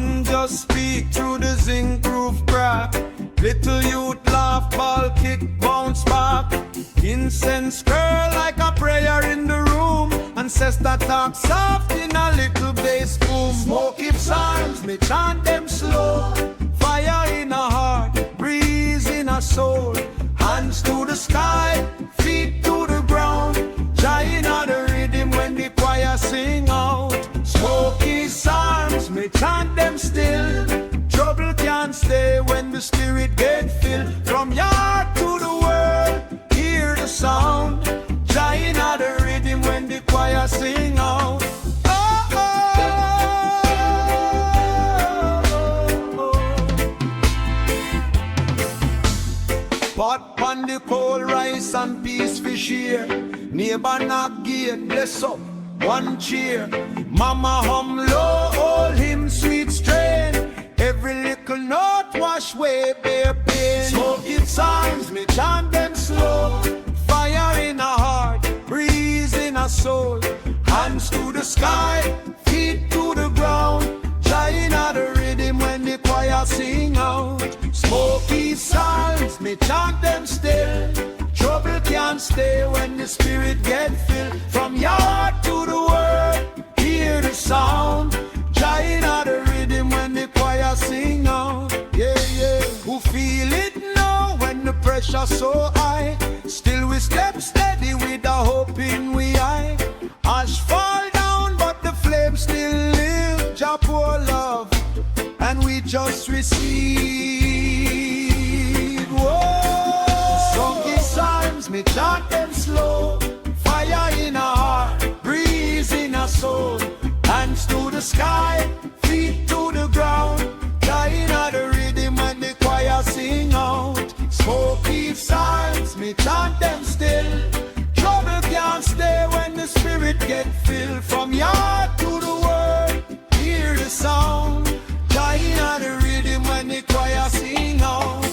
Sun just speak through the zinc roof crack. Little youth laugh, ball kick, bounce back. Incense curl like a prayer in the room. Ancestor talk soft in a little bass boom. Smoke hips arms, me chant them slow. Fire in a heart, breeze in a soul. Hands to the sky, feet to the ground. Giant on the rhythm when the choir sing out. Smoke his arms, me chant them still. Trouble can't stay when the spirit get filled. From your heart to the world, hear the sound. Giant on the rhythm when the choir sing out. Pot on the cold rice and peace fish here. Neighbor knock gate, bless up, one cheer. Mama hum low, hold him sweet strain. Every little note wash away bare pain. Smoke its arms, me chant them slow. Fire in a heart, breeze in a soul. Hands to the sky, feet to the ground. Giant of the rhythm when the choir sing out. Smoky sounds, me chant them still. Trouble can't stay when the spirit get filled. From your heart to the world, hear the sound. Giant of the rhythm when the choir sing out. Yeah, yeah. Who feel it now when the pressure so high? Still we step steady with the hope in we eye. Ash fall down but the flame still live. Jah pour love and we just receive. Whoa. Song his psalms, me chant them slow. Fire in a heart, breeze in a soul. Hands to the sky, feet to the ground. Dying of the rhythm when the choir sing out. Smoky psalms, me chant them still. Trouble can't stay when the spirit get filled. From your heart to the world, hear the sound. Dying of the rhythm when the choir sing out.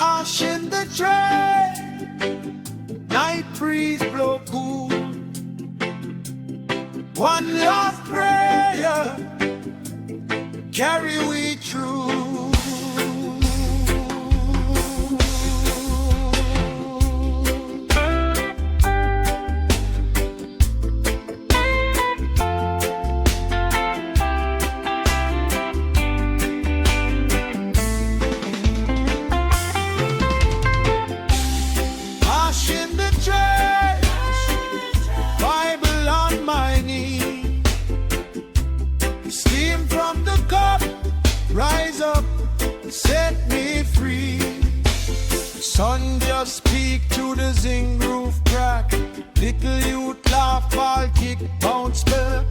Ash in the tray, night breeze blow cool. One last prayer, carry we through. Rise up, set me free. Sun just speak to the zinc roof crack. Little youth laugh, ball kick, bounce back.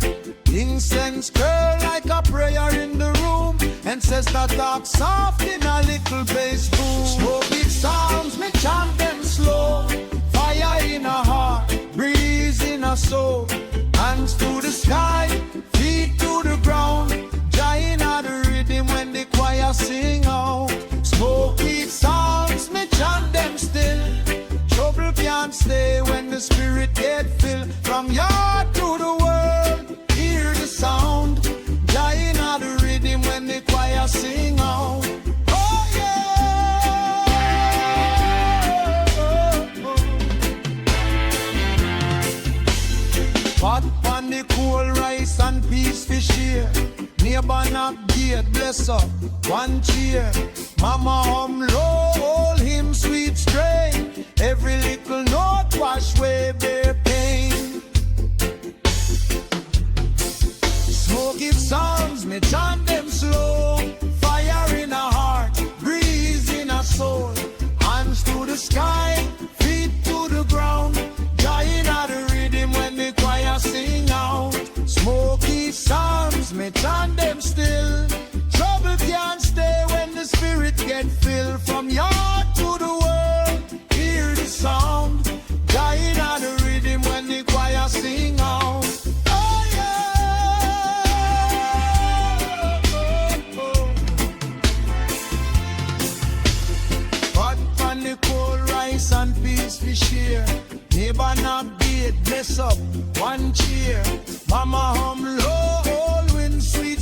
Incense curl like a prayer in the room. Ancestor talk soft in a little bass boom. Smoky sounds, me chant them slow. Fire in a heart, breeze in a soul. Hands to the sky, feet to the ground. Giant of the rhythm when the choir sing out. Smoky sounds, me chant them still. Trouble can't stay when the spirit get filled. From your heart to the world, hear the sound. Giant of the rhythm when the choir sing out. Oh yeah. Pot on the cold rice and peace fish here. Neighbor knock gate, bless up, one cheer. Mama hum low, hold him sweet strain. Every little note wash away their pain. Smoke it sounds, me chant them slow. Fire in a heart, breeze in a soul. Hands to the sky, feet to the ground. Giant of the rhythm when the choir sing out. Smoky psalms, me chant them still. Trouble can't stay when the spirit get filled. From your heart to the world, hear the sound. Dying of the rhythm when the choir sing out. Oh yeah. Pot on the cold rice and peace fish here. Neighbor knock gate, bless up, one cheer. Mama hum low, all wind sweet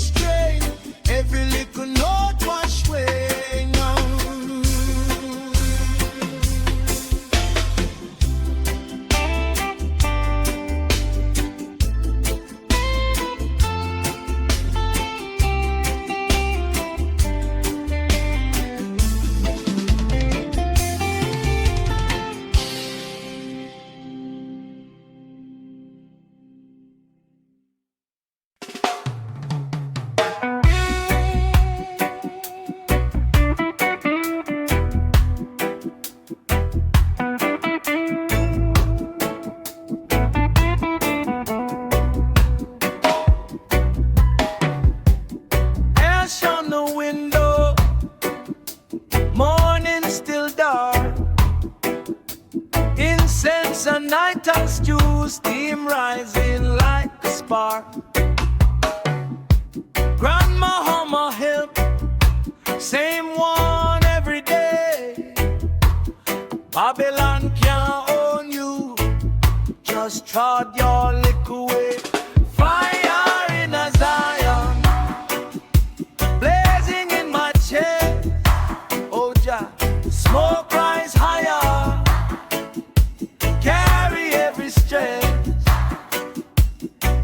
my Hummer help, same one every day. Babylon can't own you, just trod your little way. Fire in a Zion, blazing in my chest. Oh Jah, smoke rise higher, carry every stress.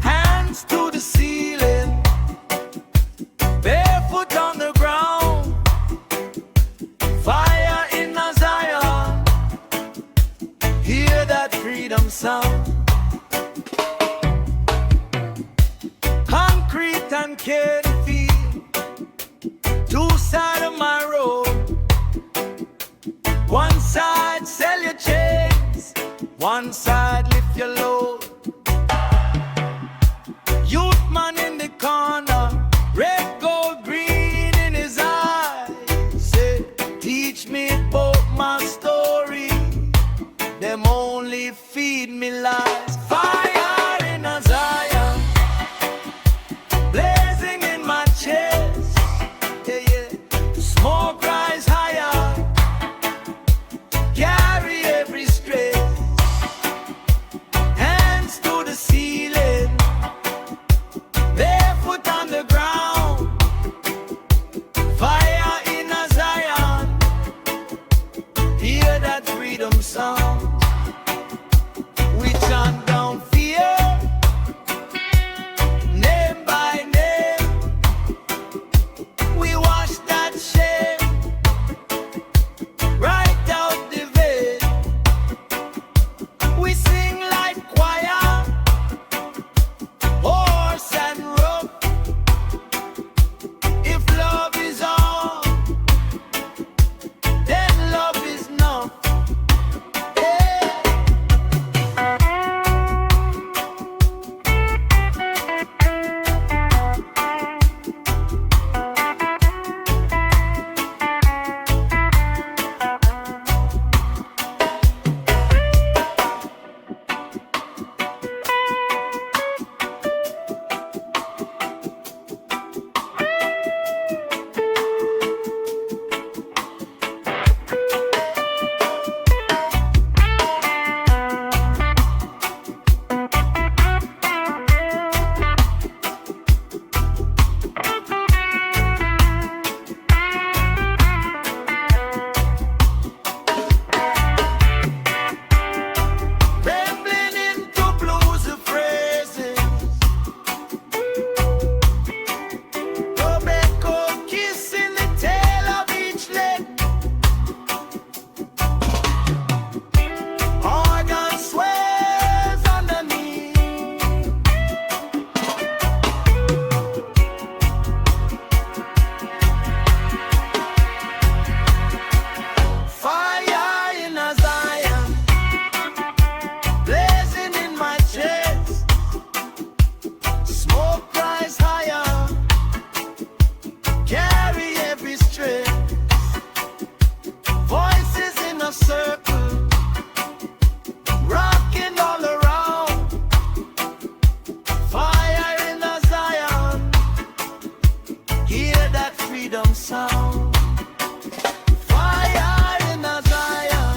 Hands to the ceiling, barefoot on the ground. Fire in a Zion, hear that freedom sound. Concrete and cane feel, two sides of my road. One side sell your chains, one side lift your load. Youth man in the corner, red, gold, green in his eyes. Say, teach me about my story. Them only feed me lies. Fire in a Zion, blazing in my chest. Yeah, yeah. Smoke rise higher, carry every stress. Hands to the ceiling, barefoot on the ground. Fire in a Zion, hear that freedom sound. We chant down fear, name by name. We wash that shame, right out the vein. We sing like choir, horse and rope. If love is all, then love is none. Rambling into blues and phrases, tobacco kissing the tail of each leg. Organ sways underneath. Fire in a Zion, blazing in my chest. Smoke rise higher, carry every stress. Voices in a circle, rocking all around. Fire in a Zion, hear that freedom sound. Fire in a Zion,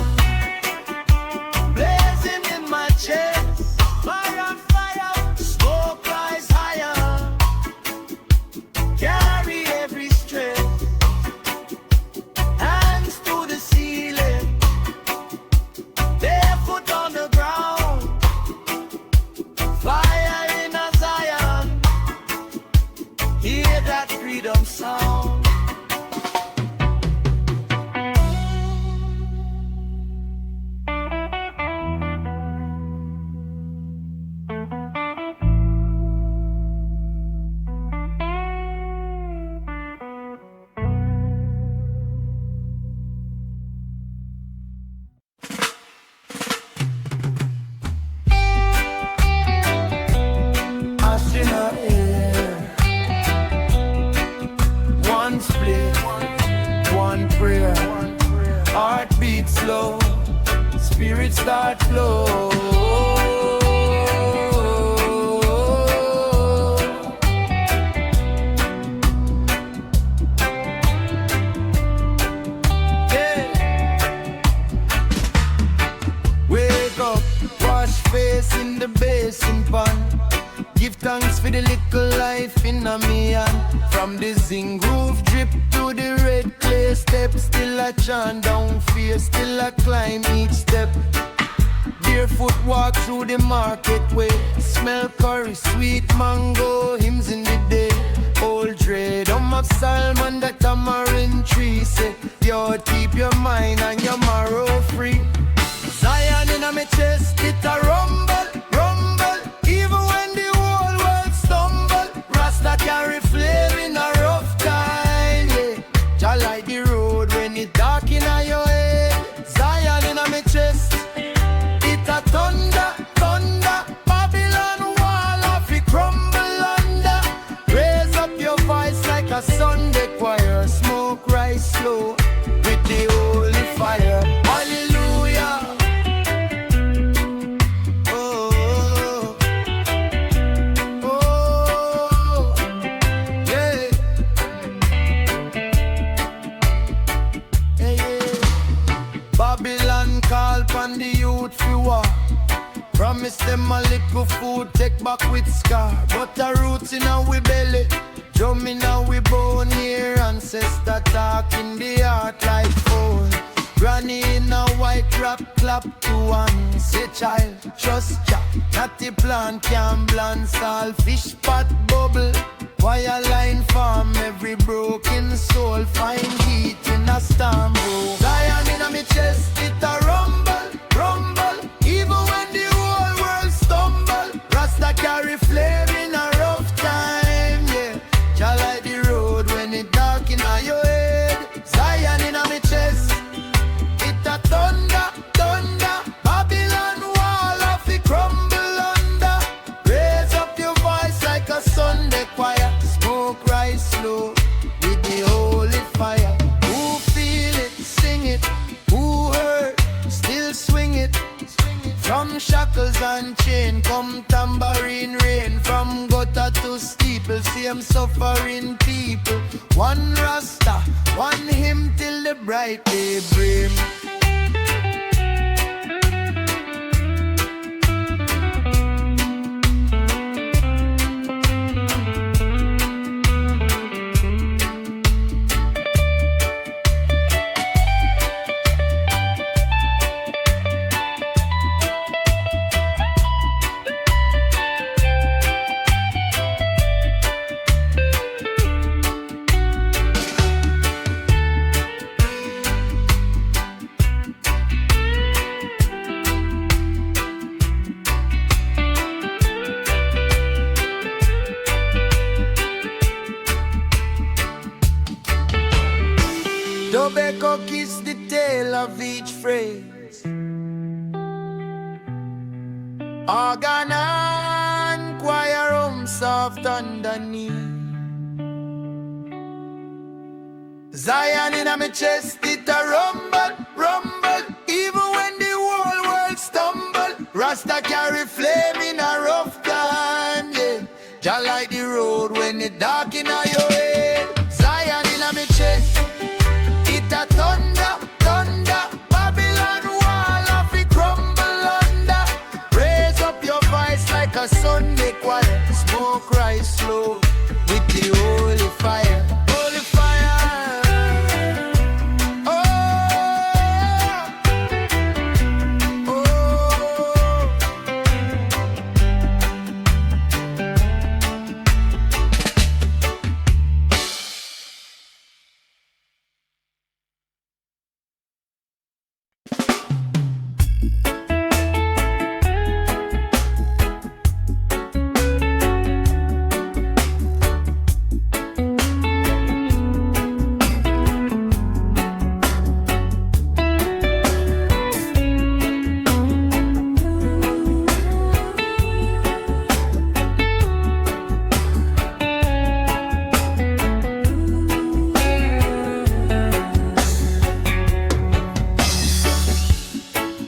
blazing in my chest. Fire, fire, smoke rise higher, carry every stress. Hands to the ceiling, barefoot on the ground. Fire in a Zion, hear that freedom sound. Us in our air, one split, one prayer. Heartbeat slow, spirit start flow. life in a me hand. From the zinc roof drip to the red clay step. Still I chant down fear, still I climb each step. Barefoot walk through the market way. Smell curry, sweet mango, hymns in the day. Old dread, my Salmon, that tamarind tree. Say, yo, keep your mind and your marrow free. Zion in my chest, it a rumble, rumble. Even when the whole world stumble, Rasta carry flame in a rough time, yeah. Jah light the road when it dark in your head. Zion in my chest, it a thunder, thunder. Babylon wall of it crumble under. Raise up your voice like a Sunday choir. Smoke rise slow with the holy fire. Hallelujah. Oh, oh, yeah. Hey, yeah. Babylon call pon the youth for war. Promise them a little food, take back with scar. But the roots in our belly, drum in our bone here. Ancestor talk in the heart like phone. Granny in a white wrap, clap to one. Say child, trust Jah, not the plant can bland. All fish pot bubble, wire line farm. Every broken soul find heat in a storm, bro. Zion in my chest, it a rumble, rumble. Even when the whole world stumble, Rasta carry flame in a rough time, yeah. Jah light the road when it dark in your head. Zion in my chest, it a thunder, thunder. Babylon wall of it crumble under. Raise up your voice like a Sunday choir. Smoke rise slow with the holy fire. Who feel it, sing it. Who hurt, still swing it. From shackles and chain come tambourine rain. From gutter to steeple, same suffering people. One Rasta, one hymn till the bright day brim. Tobacco kiss the tail of each phrase. Organ and choir soft underneath. Zion in my chest, it a rumble, rumble. Even when the whole world stumble, Rasta carry flame in a rough time, yeah. Jah light the road when it dark in your head. Zion in my chest, it a thunder, thunder. Babylon wall of it crumble under. Raise up your voice like a Sunday choir. Smoke rise slow with the holy fire. Holy fire. Oh, oh.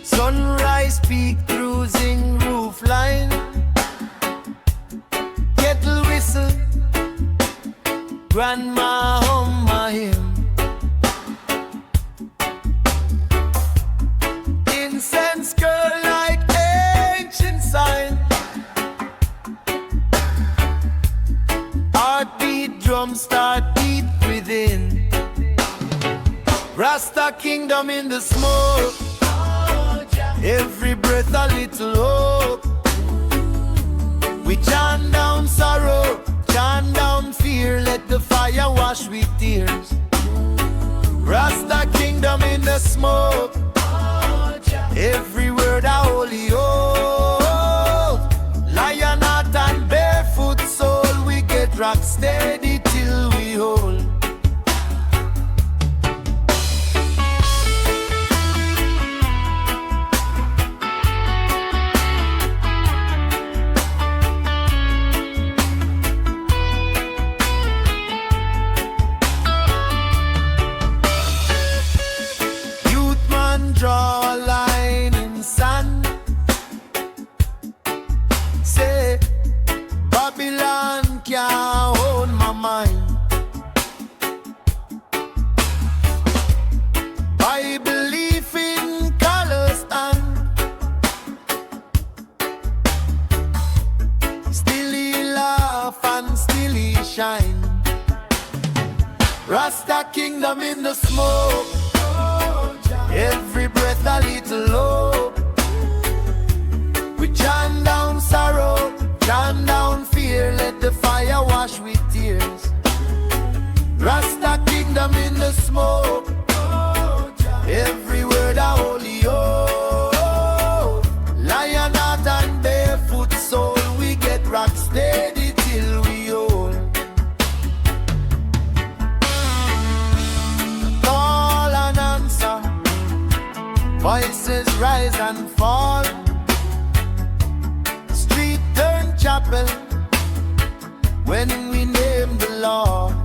Sunrise peak through zinc roof line. Kettle whistle, grandma hum my hymn. Incense curl like ancient sign. Heartbeat, drum start beat within. Rasta kingdom in the smoke. Every breath a little hope. We chant down sorrow, chant down fear. Let the fire wash with tears. Rasta kingdom in the smoke. Every word a holy oath. Lion heart and barefoot soul. We get rock steady till we hold. Draw a line in sand. Say, Babylon can't hold my mind. I believe in colors and still he laugh and still he shine. Rasta kingdom in the smoke. Every breath a little low. We chant down sorrow, chant down fear. Let the fire wash with tears. Rasta kingdom in the smoke. Every word a holy oath. Lion heart and barefoot soul. We get rock steady till we hold. Call and answer. Voices rise and fall. Street turn chapel when we name the Lord.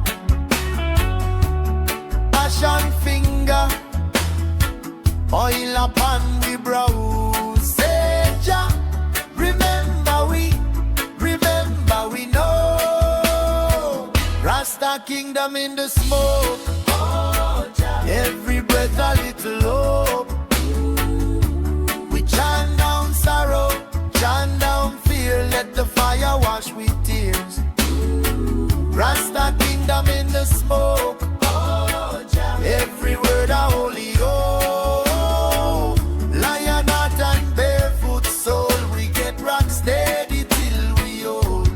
Passion finger, oil upon we brow. Say Jah, remember we know. Rasta kingdom in the smoke. Every breath a little hope. Chant down sorrow, chant down fear. Let the fire wash with tears. Rasta kingdom in the smoke. Every word a holy oath. Lion heart and barefoot soul. We get rock steady till we hold.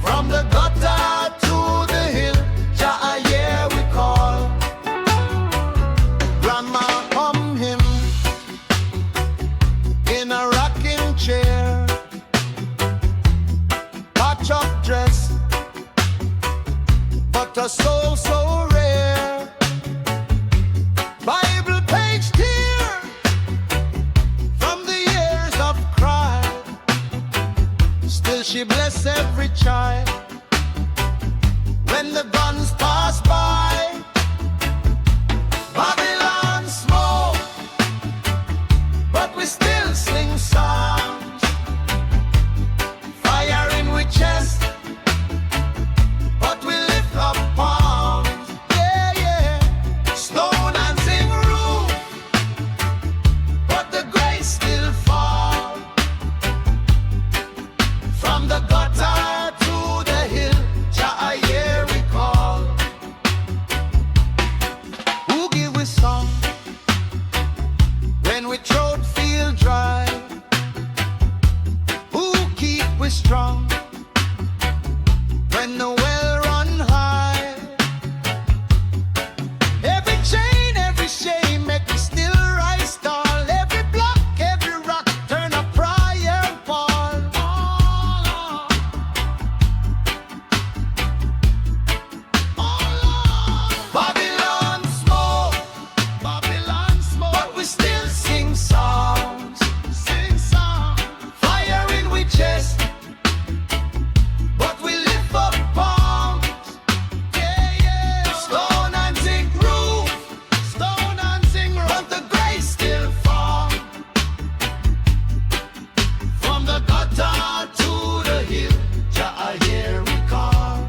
From the gutter to the hill, Jah, I hear so rare. Bible page tear from the years of cry. Still she bless every child when the guns pass by. Babylon smoke, but we still sing songs. Fire in we chest, but we lift up palms. Yeah, yeah. Stone and sing roof, but the grace still fall. From the gutter to the hill, Jah I hear we call. Who give we song when we throat feel dry? Who keep we strong when the well run high? Every chain, every shame make me still rise tall. Every block, every rock turn a prayer fall. Babylon smoke, but we still sing songs. Fire in we chest, but we lift up palms. Yeah, yeah. Stone and zinc roof, but the grace still fall. From the gutter to the hill, Jah I hear we call.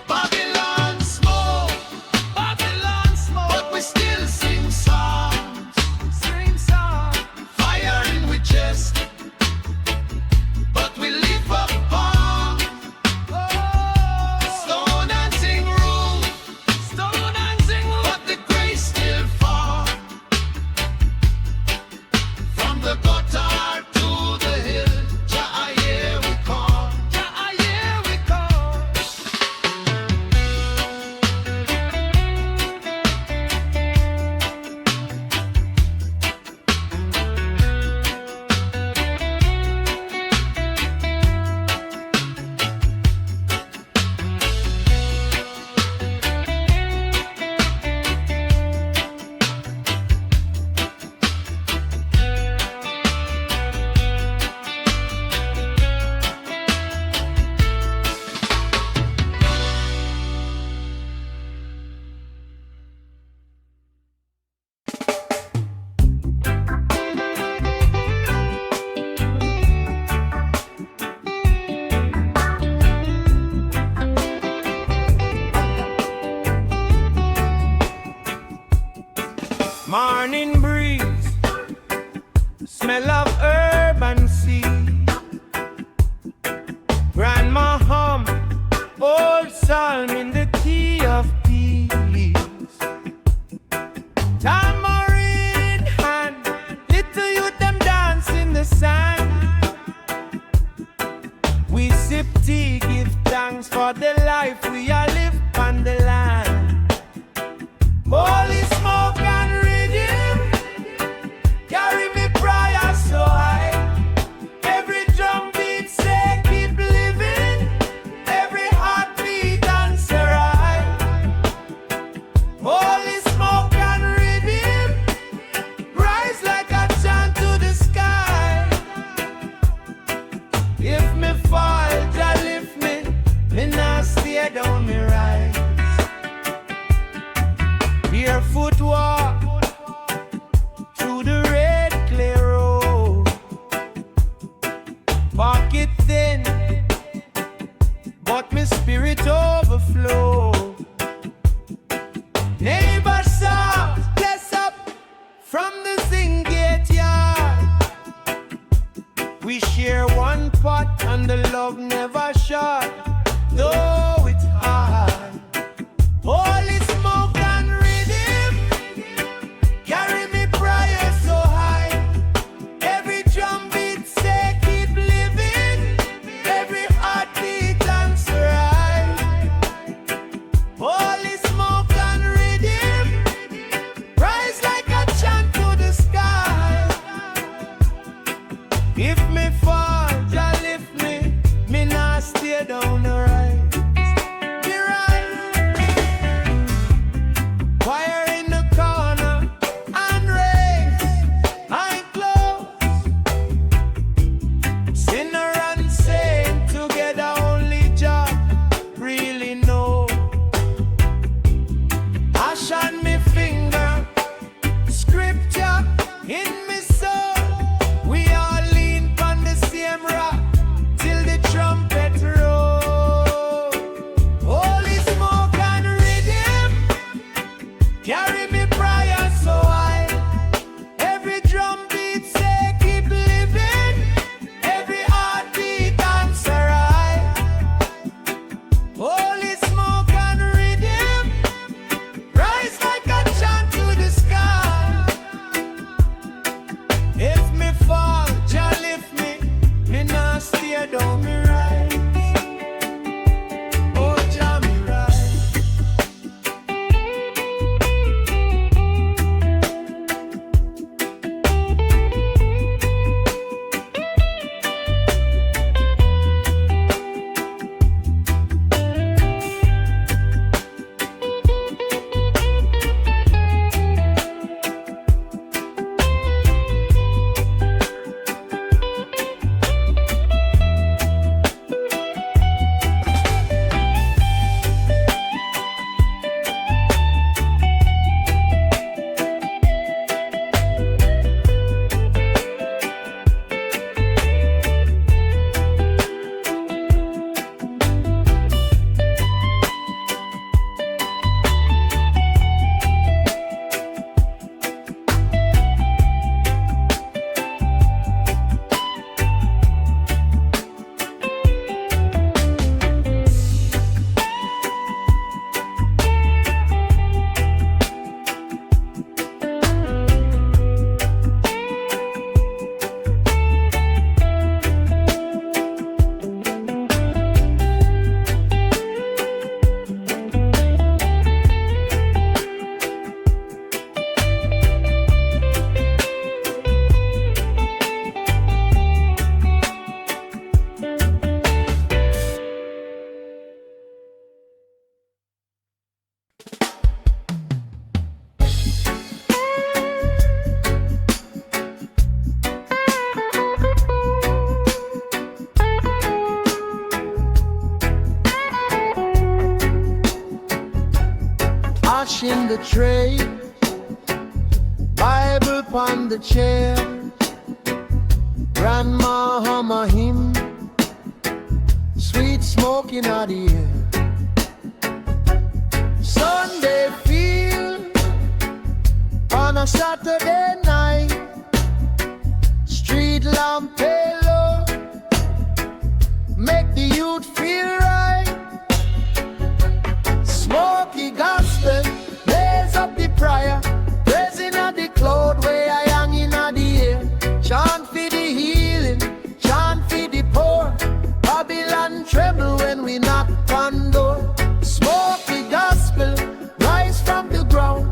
Babylon smoke, but we still sing songs. Fire in we chest, but we lift up palms. Stone and sing roof, but the grace still fall. From the gutter to the hill, Jah I hear we call. Morning breeze, smell of herb and seed. Grandma hum, old psalm in the key of peace. Tamarind hand, little youth them dance in the sand. We sip tea, give thanks for the life we are live on the land. Holy smoke and rhythm, carry me prayer so washing the tray, Bible upon the chair, grandma hum a hymn, sweet smoke in the air. Sunday feel on a Saturday night, street lamp halo make the youth feel right. Smoky gospel blaze up the prayer, praising at the cloud where I hang in the air. Chant for the healing, chant for the poor. Babylon tremble when we knock on door. Smoky gospel rise from the ground,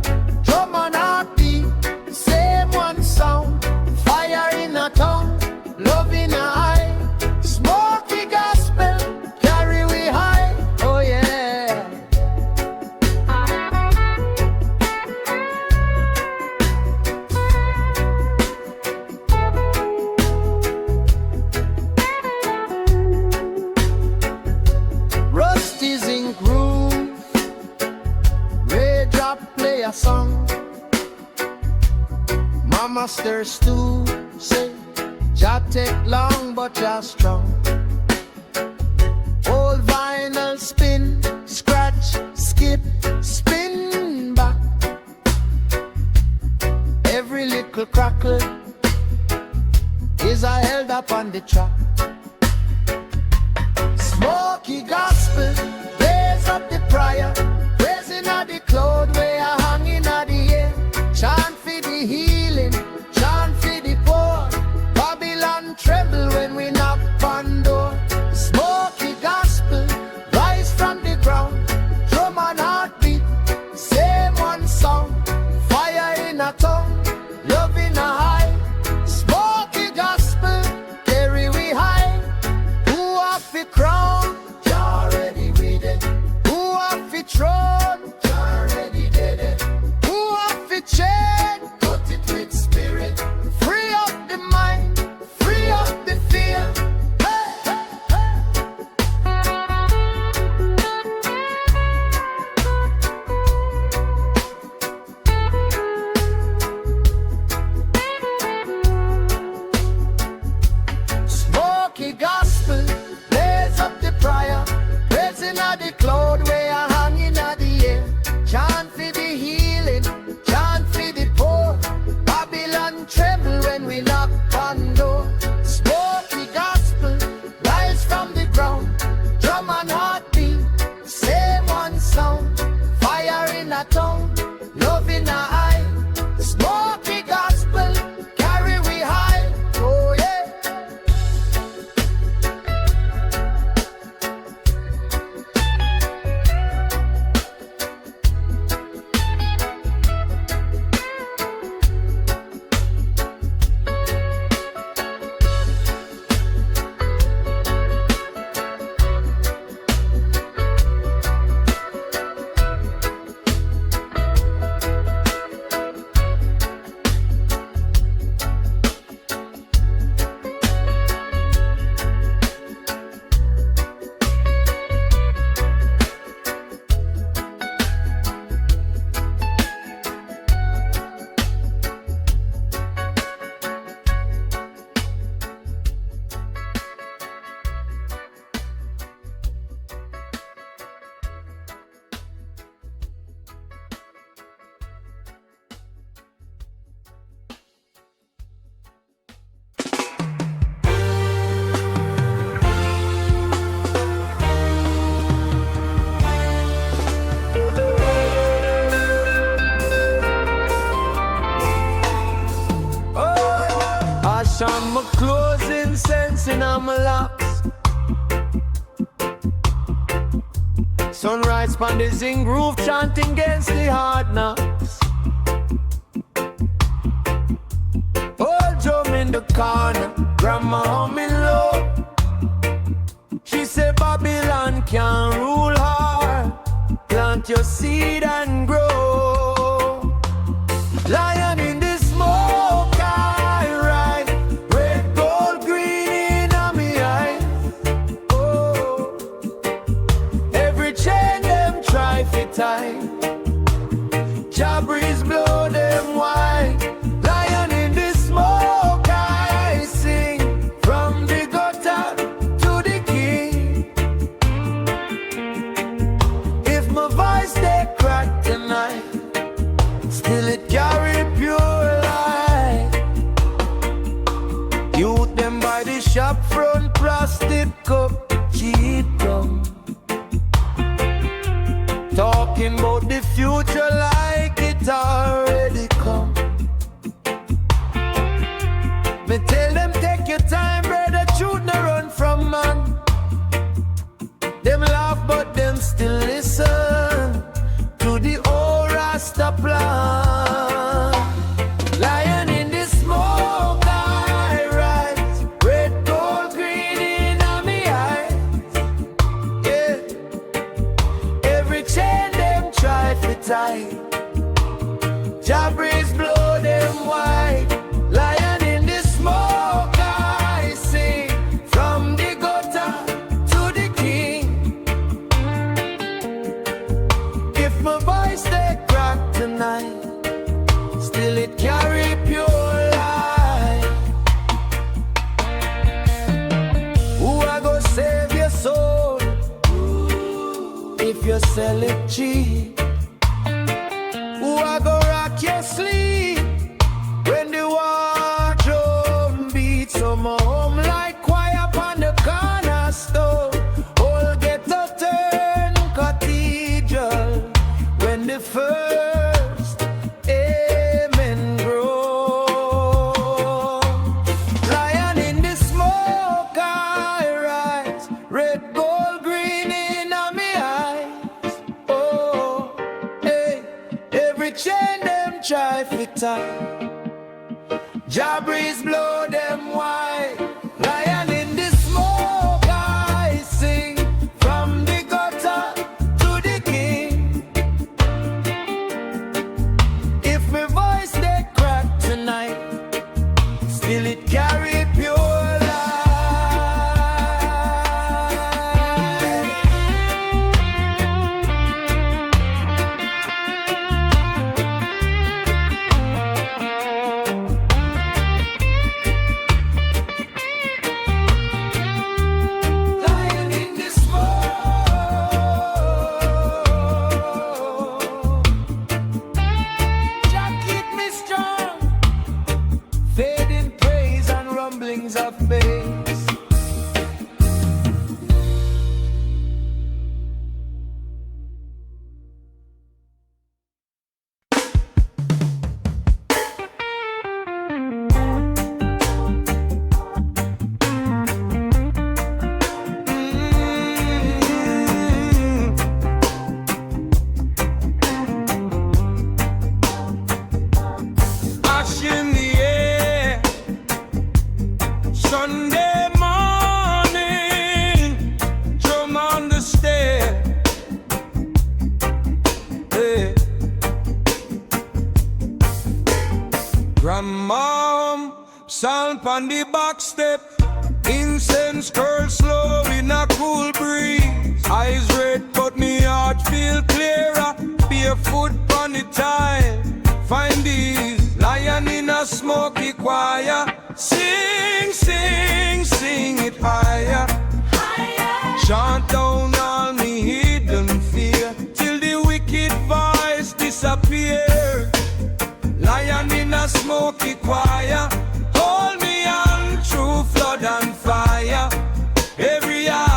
drum and heartbeat, same one sound. Fire in a tongue, love in a eye. Smoky gospel carry we high. Oh yeah. Rusty's in groove, Ray drop play a song. Mama stir stew, say Jah take long but Jah strong. Old vinyl spin, scratch, skip, spin back. Every little crackle is a held up on the track. Smoky gospel, blaze up the prayer, praising at the cloud where I hang in the air. Chant for the healing, chant for the poor. Babylon tremble when we knock on door. Smoky gospel rise from the ground, drum and heartbeat, same one sound. Fire in a tongue, love in a high. Smoky gospel carry we high. Who off the crown? Jah already read it. Who off the throne? Jah already did it. Who off the chain? Cut it with spirit. Free up the mind, free up the fear. Hey, hey, Smoky gospel, blaze up the prayer, praising at the cloud where I hang in the air. Chant for the healing, chant for the poor. Babylon tremble when we knock on door. Smoky gospel rise from the ground, drum and heartbeat, same one sound. Fire in a tongue, love in a eye. Smoky gospel carry we high. Oh yeah. On my closing sense in my locks. Sunrise pan the zing groove, chanting against the hard knocks. Old drum in the corner, grandma humming low. She said Babylon can rule hard. Plant your seed and grow. Lion in the smoke, I ride. Red, gold, green in my eye. Oh, every chain them try to tie. Jah breeze blow them wide. Lion in the smoke I sing, from the gutter to the king. If my voice they crack tonight, still it carry pure light. Youth them by the shop front, plastic cup, cheat come. Talking about the future like it already come. Me tell them take your time, brother, truth no run from man. Them laugh but them still listen to the old Rasta plan. Lion in the smoke I rise, red, gold, green in my eyes. Yeah, every chain them try to tie, Jah breeze blow them wide. Lion in the smoke I sing, from the gutter to the king. If my voice they crack tonight, still it carry pure light. Who I go save your soul if you sell it cheap? Who I go rock your sleep when the wardrobe beats? Some home like choir upon the cornerstone, all get a turn cathedral when the first amen grow. Lion in the smoke I rise, red, gold, green in my eyes. Oh, hey, every chain them try to tie, Jah breeze blow them wide. Lion in the smoke I sing, from the gutter to the king. If my voice they crack tonight, still it carry pure light. Lion in the smoke, Jah keep me strong. Fading praise and rumblings of bass. Ash in the air, Sunday morning, drum on the stair. Hey. Grandma, salt on the back step, incense curl slow in a cool breeze. Eyes red but me heart feel clearer, barefoot on the tile. Find these, lion in a smoky choir. Sing, sing, sing it higher. Chant down all me hidden fear, till the wicked voice disappear. Lion in a smoky choir, hold me on through flood and fire. Every year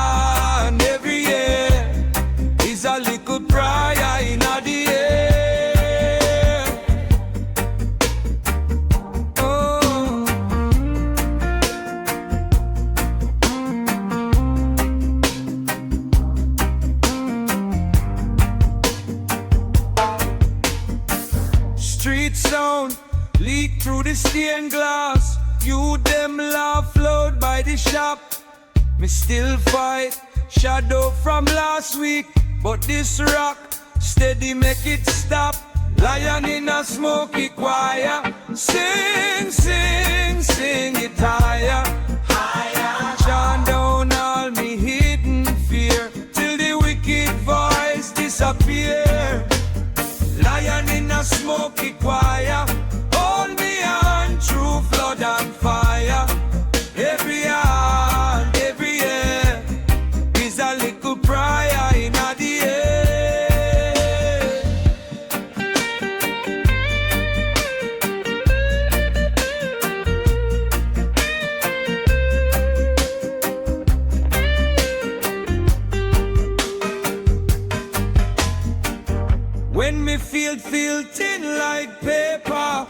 and every year is a little prayer in the air. Oh. Street sound leak through the stained glass. You them laugh loud by the shop. Me still fight shadow from last week, but this rock steady make it stop. Lion in a smoky choir, sing, sing, sing it higher. Chant down all me hidden fear, till the wicked voice disappear. Lion in a a smoky choir. Hold me on through flood and fire. Every hand, every year is a little prayer in the air. When me feel thin like paper,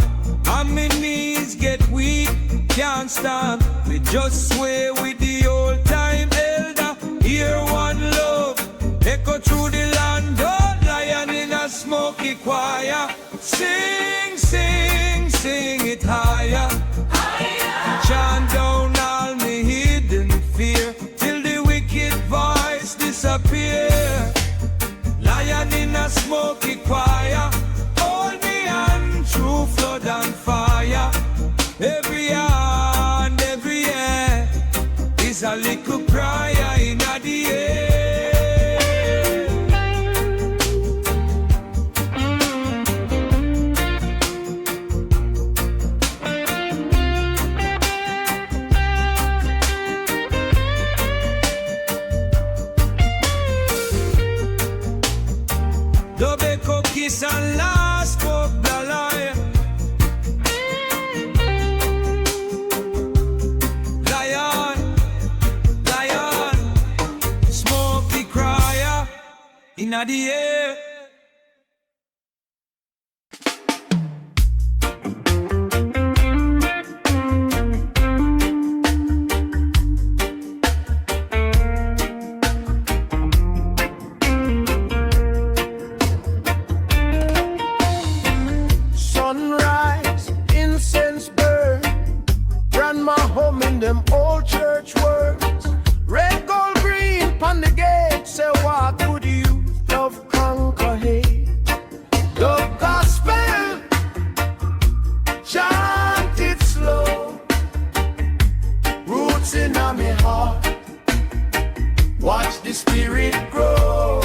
and my knees get weak, can't stand. We just sway with the old time elder. Hear one love echo through the land. Oh, lion in a smoky choir. Sing, sing, sing it higher. Higher. Chant down all me hidden fear till the wicked voice disappear. Lion in a smoky choir. Hold me on through flood and fire. Every hand, every year is a little prayer in the air. Tobacco kiss and last spoke the lie. In the air. Sunrise, incense burn, grandma home in them old church words. Red, gold, green, pon the gate, say walk with you. Love conquer hate. The gospel, chant it slow. Roots in my heart. Watch the spirit grow.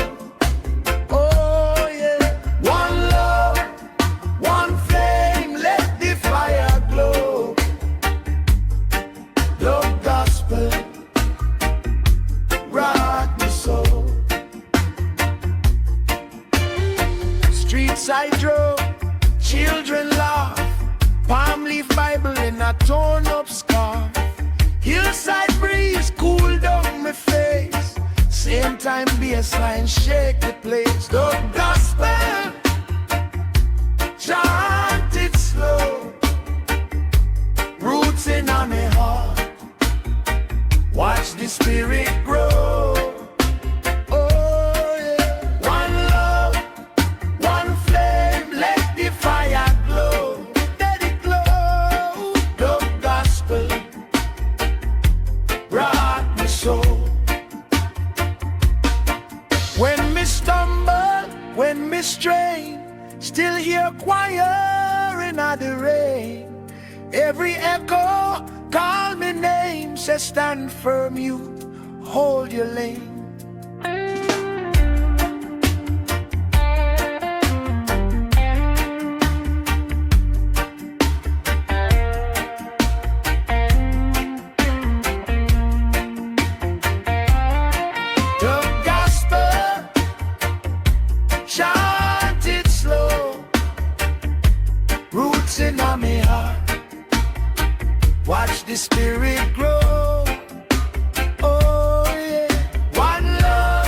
Oh yeah. One love, one flame, let the fire glow. The gospel, rock the soul. Streets I drove, children laugh. Palm leaf Bible in a torn up scarf. Hillside breeze cool down my face. Same time bassline shake the place. The gospel, chant it slow. Roots in my heart. Watch the spirit grow. When me strain, still hear choir in the rain. Every echo call me name, say stand firm you, hold your lane. In my heart, watch the spirit grow. Oh yeah. One love,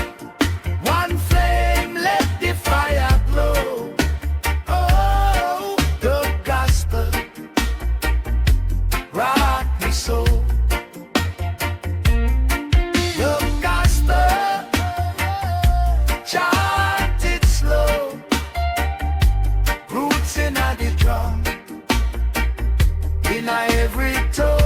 one flame, let the fire glow. Oh, the gospel, rock the soul. The gospel, chant it slow. Roots in the drum. In every tone.